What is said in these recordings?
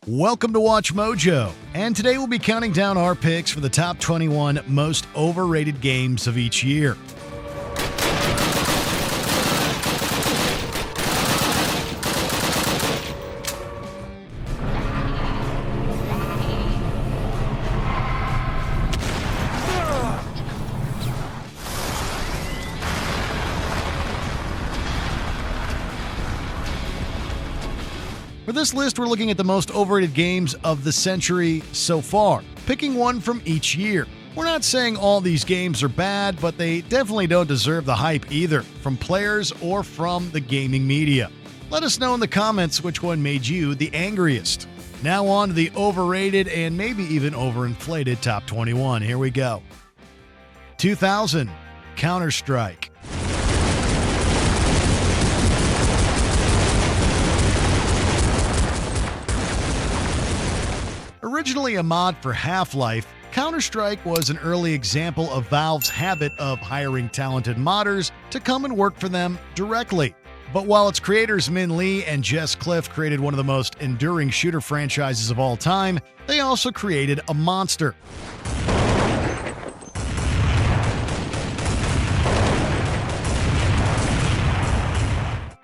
Welcome to Watch Mojo, and today we'll be counting down our picks for the top 21 most overrated games of each year. For this list, we're looking at the most overrated games of the century so far, picking one from each year. We're not saying all these games are bad, but they definitely don't deserve the hype either, from players or from the gaming media. Let us know in the comments which one made you the angriest. Now on to the overrated and maybe even overinflated top 21. Here we go. 2000, CounterStrike. Originally a mod for Half-Life, CounterStrike was an early example of Valve's habit of hiring talented modders to come and work for them directly. But while its creators Min Lee and Jess Cliff created one of the most enduring shooter franchises of all time, they also created a monster.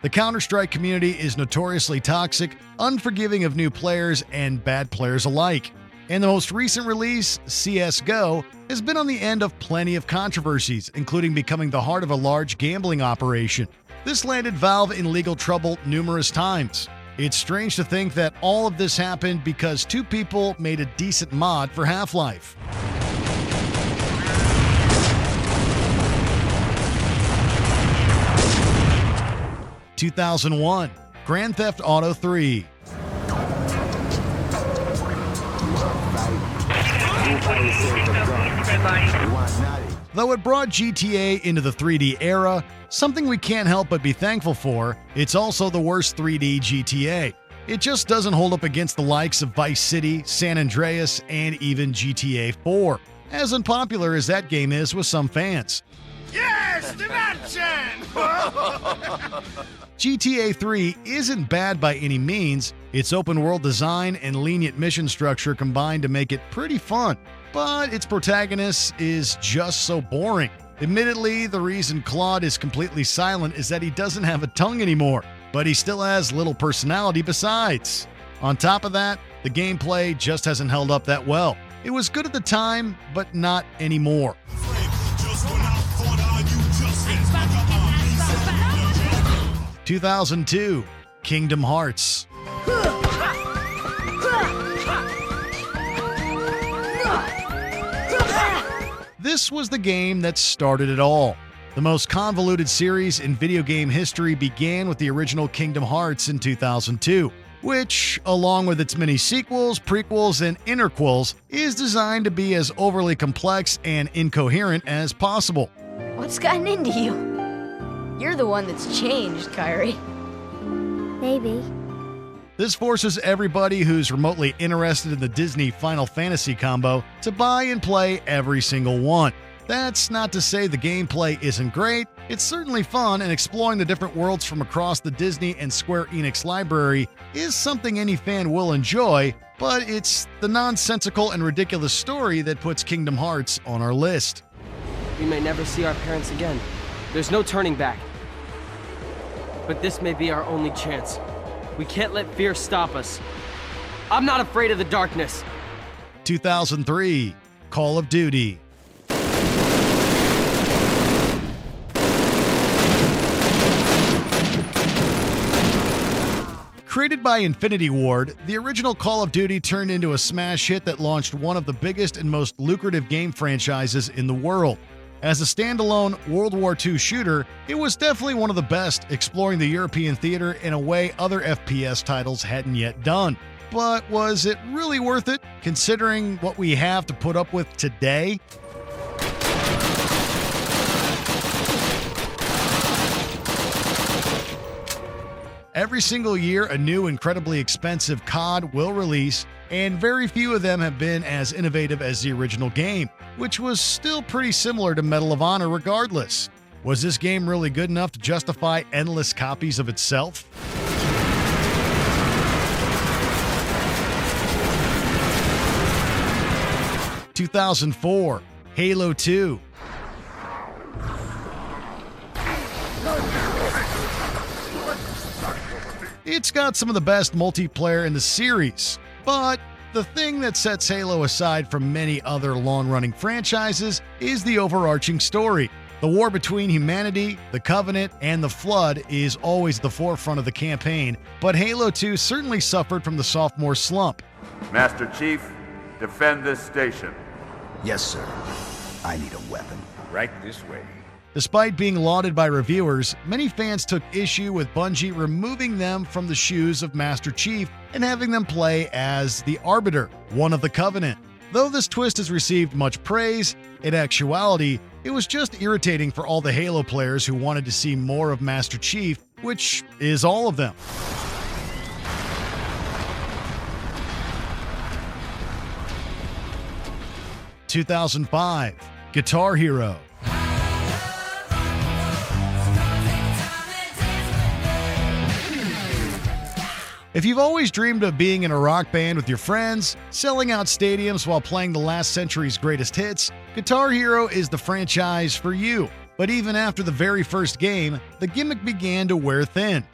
The Counter-Strike community is notoriously toxic, unforgiving of new players and bad players alike. And the most recent release, CS:GO, has been on the end of plenty of controversies, including becoming the heart of a large gambling operation. This landed Valve in legal trouble numerous times. It's strange to think that all of this happened because two people made a decent mod for Half-Life. 2001, Grand Theft Auto 3. Though it brought GTA into the 3D era, something we can't help but be thankful for, it's also the worst 3D GTA. It just doesn't hold up against the likes of Vice City, San Andreas, and even GTA 4, as unpopular as that game is with some fans. Yes, dimension! GTA 3 isn't bad by any means. Its open-world design and lenient mission structure combine to make it pretty fun, but its protagonist is just so boring. Admittedly, the reason Claude is completely silent is that he doesn't have a tongue anymore, but he still has little personality besides. On top of that, the gameplay just hasn't held up that well. It was good at the time, but not anymore. 2002, Kingdom Hearts. This was the game that started it all. The most convoluted series in video game history began with the original Kingdom Hearts in 2002, which, along with its many sequels, prequels, and interquels, is designed to be as overly complex and incoherent as possible. What's gotten into you? You're the one that's changed, Kyrie. Maybe. This forces everybody who's remotely interested in the Disney Final Fantasy combo to buy and play every single one. That's not to say the gameplay isn't great. It's certainly fun, and exploring the different worlds from across the Disney and Square Enix library is something any fan will enjoy, but it's the nonsensical and ridiculous story that puts Kingdom Hearts on our list. We may never see our parents again. There's no turning back. But this may be our only chance. We can't let fear stop us. I'm not afraid of the darkness. 2003, Call of Duty. Created by Infinity Ward, the original Call of Duty turned into a smash hit that launched one of the biggest and most lucrative game franchises in the world. As a standalone World War II shooter, it was definitely one of the best, exploring the European theater in a way other FPS titles hadn't yet done. But was it really worth it, considering what we have to put up with today? Every single year, a new incredibly expensive COD will release, and very few of them have been as innovative as the original game, which was still pretty similar to Medal of Honor regardless. Was this game really good enough to justify endless copies of itself? 2004, Halo 2. It's got some of the best multiplayer in the series, but the thing that sets Halo aside from many other long-running franchises is the overarching story. The war between humanity, the Covenant, and the Flood is always the forefront of the campaign, but Halo 2 certainly suffered from the sophomore slump. Master Chief, defend this station. Yes, sir. I need a weapon. Right this way. Despite being lauded by reviewers, many fans took issue with Bungie removing them from the shoes of Master Chief and having them play as the Arbiter, one of the Covenant. Though this twist has received much praise, in actuality, it was just irritating for all the Halo players who wanted to see more of Master Chief, which is all of them. (2005) Guitar Hero. If you've always dreamed of being in a rock band with your friends, selling out stadiums while playing the last century's greatest hits, Guitar Hero is the franchise for you. But even after the very first game, the gimmick began to wear thin.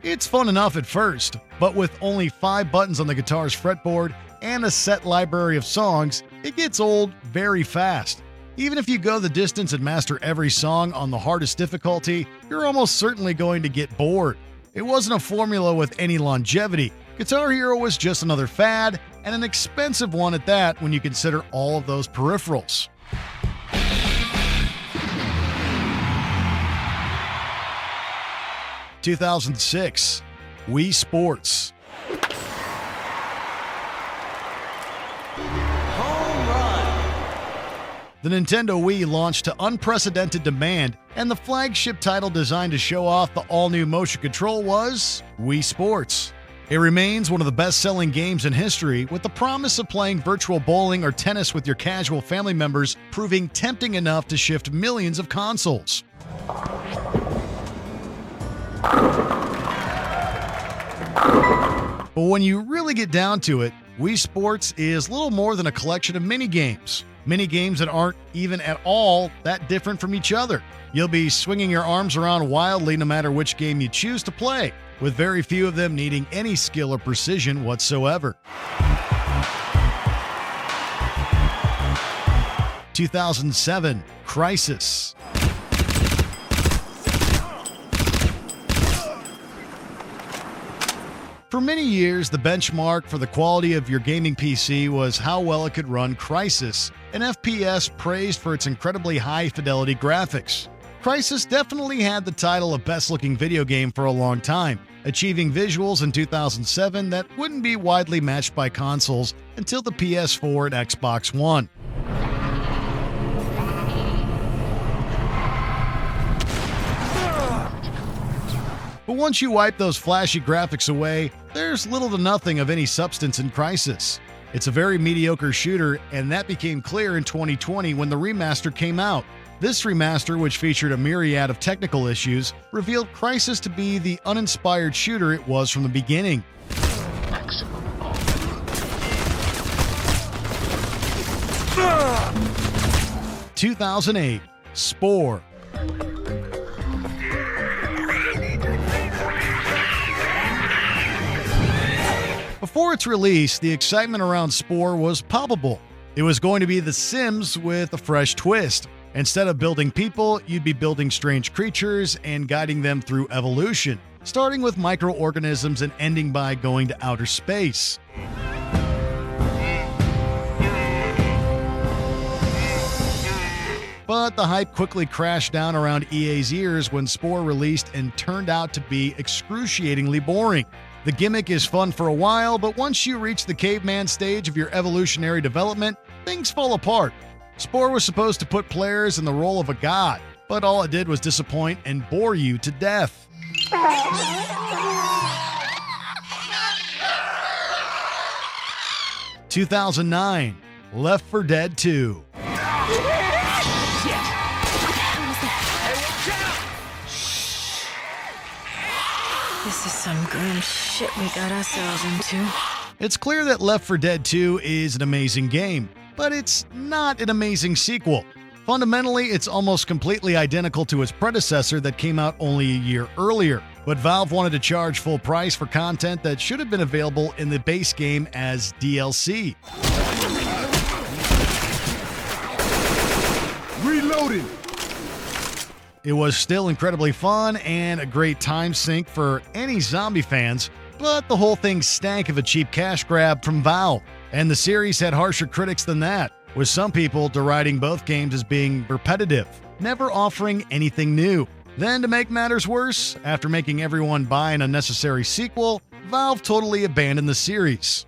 It's fun enough at first, but with only 5 buttons on the guitar's fretboard and a set library of songs, it gets old very fast. Even if you go the distance and master every song on the hardest difficulty, you're almost certainly going to get bored. It wasn't a formula with any longevity. Guitar Hero was just another fad, and an expensive one at that when you consider all of those peripherals. (2006) Wii Sports. The Nintendo Wii launched to unprecedented demand, and the flagship title designed to show off the all-new motion control was Wii Sports. It remains one of the best-selling games in history, with the promise of playing virtual bowling or tennis with your casual family members proving tempting enough to shift millions of consoles. But when you really get down to it, Wii Sports is little more than a collection of minigames. Minigames that aren't even at all that different from each other. You'll be swinging your arms around wildly no matter which game you choose to play, with very few of them needing any skill or precision whatsoever. 2007, Crysis. For many years, the benchmark for the quality of your gaming PC was how well it could run Crysis, an FPS praised for its incredibly high-fidelity graphics. Crysis definitely had the title of best-looking video game for a long time, achieving visuals in 2007 that wouldn't be widely matched by consoles until the PS4 and Xbox One. But once you wipe those flashy graphics away, there's little to nothing of any substance in Crysis. It's a very mediocre shooter, and that became clear in 2020 when the remaster came out. This remaster, which featured a myriad of technical issues, revealed Crysis to be the uninspired shooter it was from the beginning. 2008, Spore. Before its release, the excitement around Spore was palpable. It was going to be The Sims with a fresh twist. Instead of building people, you'd be building strange creatures and guiding them through evolution, starting with microorganisms and ending by going to outer space. But the hype quickly crashed down around EA's ears when Spore released and turned out to be excruciatingly boring. The gimmick is fun for a while, but once you reach the caveman stage of your evolutionary development, things fall apart. Spore was supposed to put players in the role of a god, but all it did was disappoint and bore you to death. (2009) Left 4 Dead 2. This is some grim shit we got ourselves into. It's clear that Left 4 Dead 2 is an amazing game, but it's not an amazing sequel. Fundamentally, it's almost completely identical to its predecessor that came out only a year earlier, but Valve wanted to charge full price for content that should have been available in the base game as DLC. Reloading! It was still incredibly fun and a great time sink for any zombie fans, but the whole thing stank of a cheap cash grab from Valve, and the series had harsher critics than that, with some people deriding both games as being repetitive, never offering anything new. Then, to make matters worse, after making everyone buy an unnecessary sequel, Valve totally abandoned the series.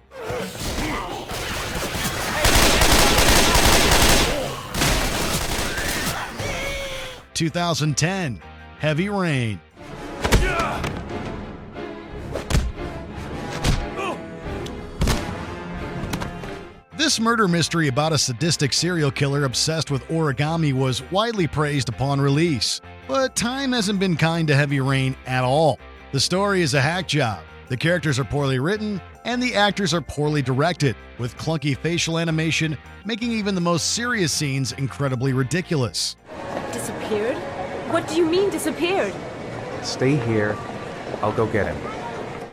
(2010) Heavy Rain. This murder mystery about a sadistic serial killer obsessed with origami was widely praised upon release, but time hasn't been kind to Heavy Rain at all. The story is a hack job, the characters are poorly written, and the actors are poorly directed, with clunky facial animation making even the most serious scenes incredibly ridiculous. Disappeared? What do you mean disappeared? Stay here. I'll go get him.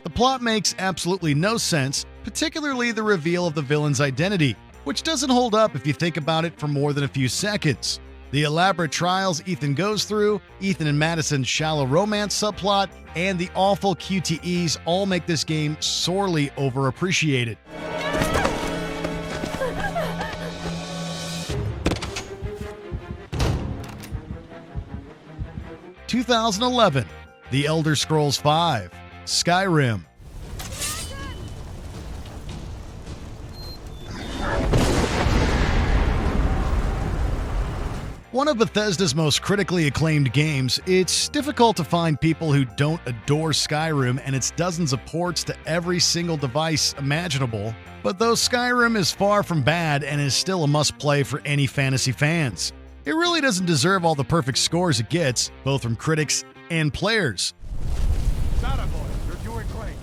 The plot makes absolutely no sense, particularly the reveal of the villain's identity, which doesn't hold up if you think about it for more than a few seconds. The elaborate trials Ethan goes through, Ethan and Madison's shallow romance subplot, and the awful QTEs all make this game sorely overappreciated. (2011) The Elder Scrolls V: Skyrim. One of Bethesda's most critically acclaimed games, it's difficult to find people who don't adore Skyrim and its dozens of ports to every single device imaginable. But though Skyrim is far from bad and is still a must-play for any fantasy fans, it really doesn't deserve all the perfect scores it gets, both from critics and players. You're doing great.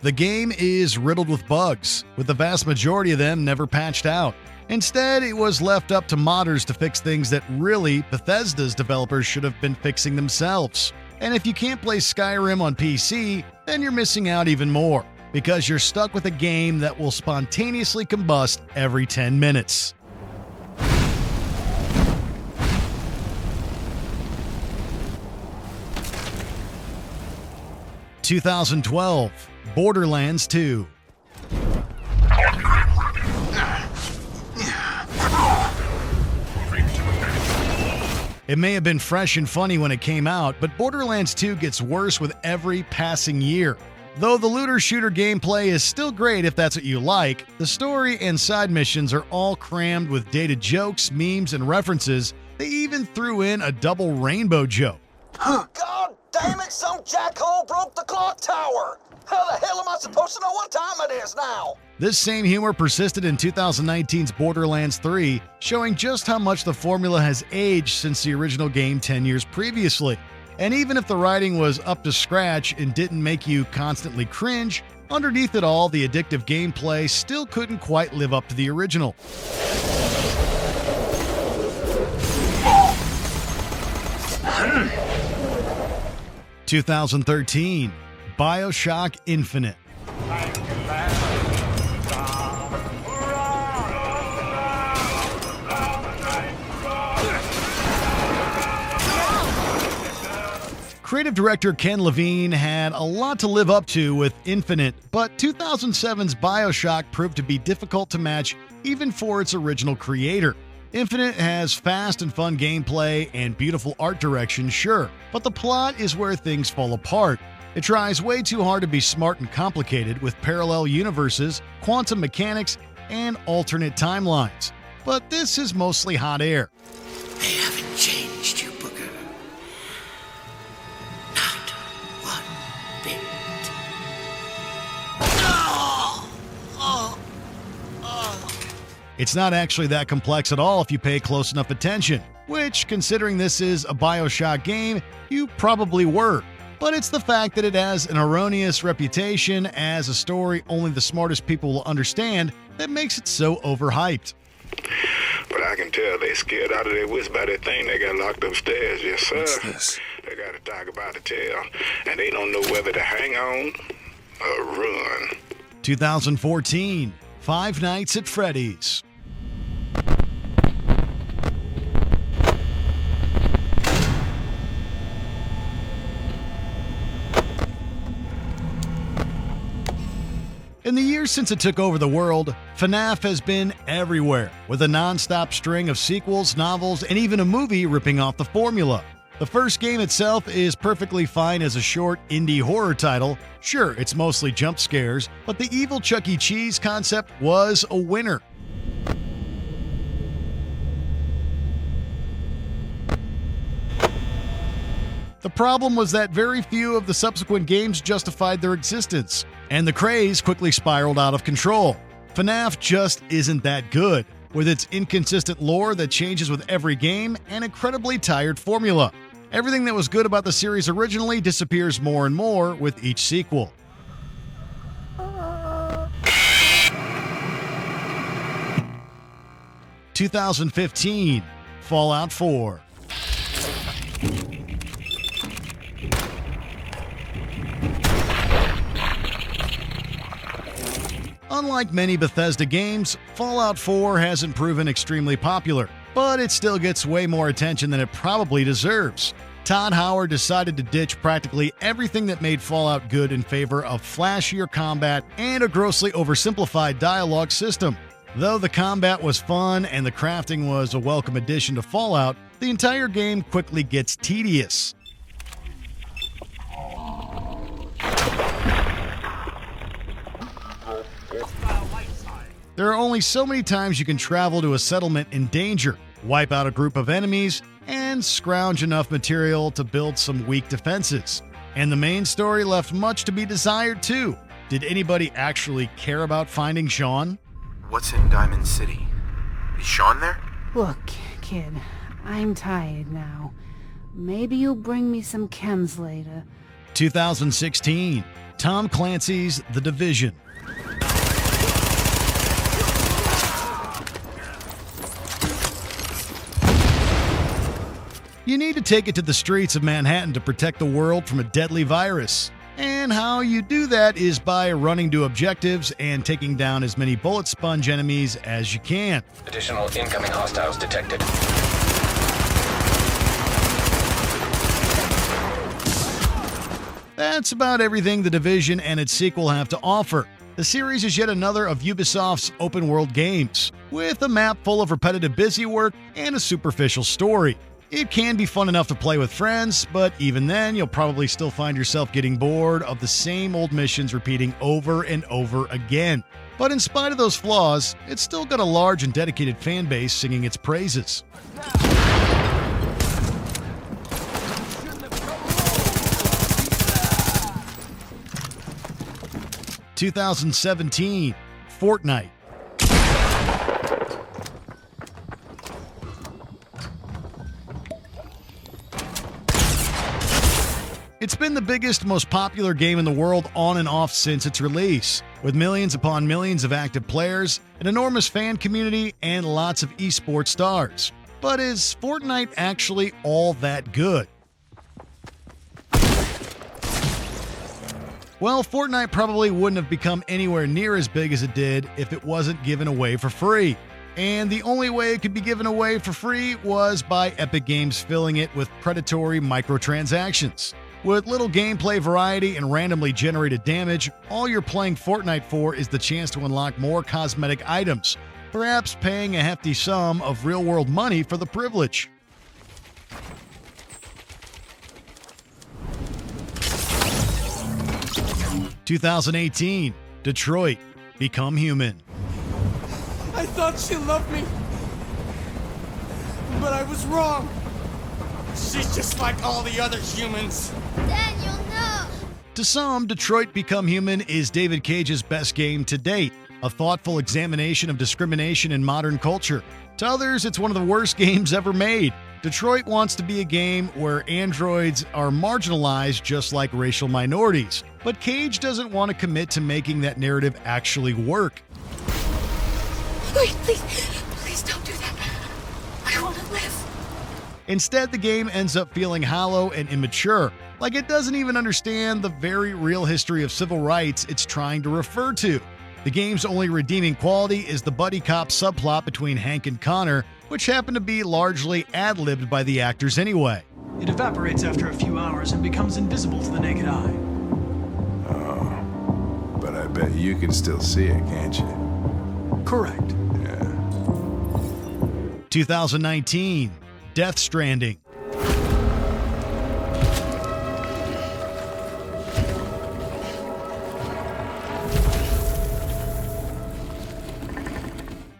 The game is riddled with bugs, with the vast majority of them never patched out. Instead, it was left up to modders to fix things that really Bethesda's developers should have been fixing themselves. And if you can't play Skyrim on PC, then you're missing out even more, because you're stuck with a game that will spontaneously combust every 10 minutes. (2012) Borderlands 2. It may have been fresh and funny when it came out, but Borderlands 2 gets worse with every passing year. Though the looter-shooter gameplay is still great if that's what you like, the story and side missions are all crammed with dated jokes, memes, and references. They even threw in a double rainbow joke. God damn it, some jackhole broke the clock tower! How the hell am I supposed to know what time it is now? This same humor persisted in 2019's Borderlands 3, showing just how much the formula has aged since the original game 10 years previously. And even if the writing was up to scratch and didn't make you constantly cringe, underneath it all, the addictive gameplay still couldn't quite live up to the original. (2013) Bioshock Infinite. Creative director Ken Levine had a lot to live up to with Infinite, but 2007's Bioshock proved to be difficult to match even for its original creator. Infinite has fast and fun gameplay and beautiful art direction, sure, but the plot is where things fall apart. It tries way too hard to be smart and complicated with parallel universes, quantum mechanics, and alternate timelines. But this is mostly hot air. They haven't changed you, Booker. Not one bit. It's not actually that complex at all if you pay close enough attention. which, considering this is a Bioshock game, you probably were. But it's the fact that it has an erroneous reputation as a story only the smartest people will understand that makes it so overhyped. But I can tell they scared out of their wits by that thing they got locked upstairs, yes sir. What's this? They got a dog about to tell, and they don't know whether to hang on or run. 2014, Five Nights at Freddy's. In the years since it took over the world, FNAF has been everywhere, with a non-stop string of sequels, novels, and even a movie ripping off the formula. The first game itself is perfectly fine as a short indie horror title. Sure, it's mostly jump scares, but the evil Chuck E. Cheese concept was a winner. The problem was that very few of the subsequent games justified their existence, and the craze quickly spiraled out of control. FNAF just isn't that good, with its inconsistent lore that changes with every game and incredibly tired formula. Everything that was good about the series originally disappears more and more with each sequel. (2015) Fallout 4. Unlike many Bethesda games, Fallout 4 hasn't proven extremely popular, but it still gets way more attention than it probably deserves. Todd Howard decided to ditch practically everything that made Fallout good in favor of flashier combat and a grossly oversimplified dialogue system. Though the combat was fun and the crafting was a welcome addition to Fallout, the entire game quickly gets tedious. There are only so many times you can travel to a settlement in danger, wipe out a group of enemies, and scrounge enough material to build some weak defenses. And the main story left much to be desired too. Did anybody actually care about finding Sean? What's in Diamond City? Is Sean there? Look, kid, I'm tired now. Maybe you'll bring me some chems later. 2016, Tom Clancy's The Division. You need to take it to the streets of Manhattan to protect the world from a deadly virus. And how you do that is by running to objectives and taking down as many bullet sponge enemies as you can. Additional incoming hostiles detected. That's about everything The Division and its sequel have to offer. The series is yet another of Ubisoft's open-world games, with a map full of repetitive busywork and a superficial story. It can be fun enough to play with friends, but even then, you'll probably still find yourself getting bored of the same old missions repeating over and over again. But in spite of those flaws, it's still got a large and dedicated fan base singing its praises. 2017, Fortnite. It's been the biggest, most popular game in the world on and off since its release, with millions upon millions of active players, an enormous fan community, and lots of esports stars. But is Fortnite actually all that good? Well, Fortnite probably wouldn't have become anywhere near as big as it did if it wasn't given away for free. And the only way it could be given away for free was by Epic Games filling it with predatory microtransactions. With little gameplay variety and randomly generated damage, all you're playing Fortnite for is the chance to unlock more cosmetic items, perhaps paying a hefty sum of real-world money for the privilege. (2018) Detroit: Become Human. I thought she loved me, but I was wrong. She's just like all the other humans. Daniel, no! To some, Detroit: Become Human is David Cage's best game to date, a thoughtful examination of discrimination in modern culture. To others, it's one of the worst games ever made. Detroit wants to be a game where androids are marginalized just like racial minorities, but Cage doesn't want to commit to making that narrative actually work. Wait, please don't do that. I want to live. Instead, the game ends up feeling hollow and immature, like it doesn't even understand the very real history of civil rights it's trying to refer to. The game's only redeeming quality is the buddy cop subplot between Hank and Connor, which happened to be largely ad-libbed by the actors anyway. It evaporates after a few hours and becomes invisible to the naked eye. Oh, but I bet you can still see it, can't you? Correct. Yeah. 2019, Death Stranding.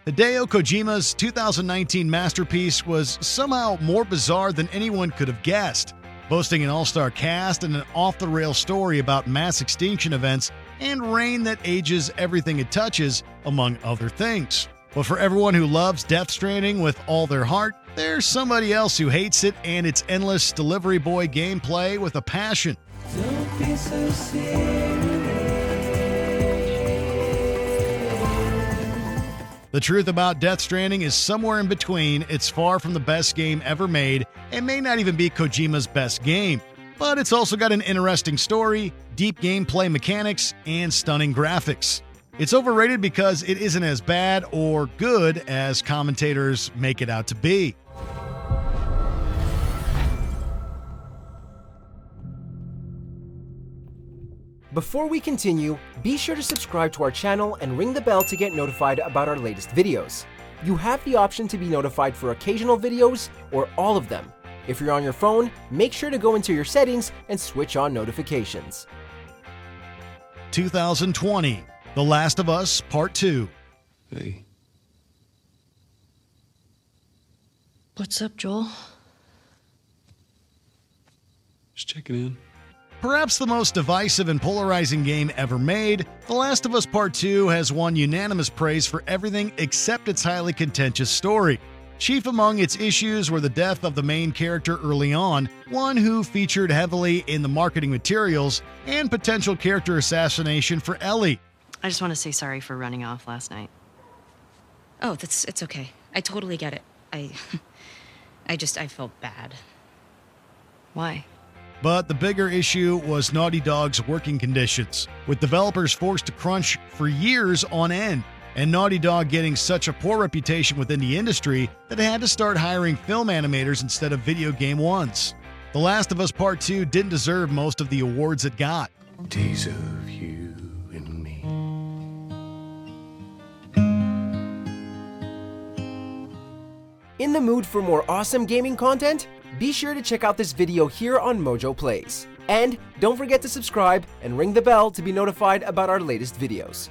Hideo Kojima's 2019 masterpiece was somehow more bizarre than anyone could have guessed, boasting an all-star cast and an off-the-rails story about mass extinction events and rain that ages everything it touches, among other things. But for everyone who loves Death Stranding with all their heart, there's somebody else who hates it and its endless delivery boy gameplay with a passion. Don't be so serious. The truth about Death Stranding is somewhere in between. It's far from the best game ever made and may not even be Kojima's best game. But it's also got an interesting story, deep gameplay mechanics, and stunning graphics. It's overrated because it isn't as bad or good as commentators make it out to be. Before we continue, be sure to subscribe to our channel and ring the bell to get notified about our latest videos. You have the option to be notified for occasional videos or all of them. If you're on your phone, make sure to go into your settings and switch on notifications. 2020, The Last of Us Part 2. Hey. What's up, Joel? Just checking in. Perhaps the most divisive and polarizing game ever made, The Last of Us Part 2 has won unanimous praise for everything except its highly contentious story. Chief among its issues were the death of the main character early on, one who featured heavily in the marketing materials, and potential character assassination for Ellie. I just want to say sorry for running off last night. Oh, it's okay. I totally get it. I felt bad. Why? But the bigger issue was Naughty Dog's working conditions, with developers forced to crunch for years on end, and Naughty Dog getting such a poor reputation within the industry that they had to start hiring film animators instead of video game ones. The Last of Us Part 2 didn't deserve most of the awards it got. Days of you and me. In the mood for more awesome gaming content? Be sure to check out this video here on Mojo Plays. And don't forget to subscribe and ring the bell to be notified about our latest videos.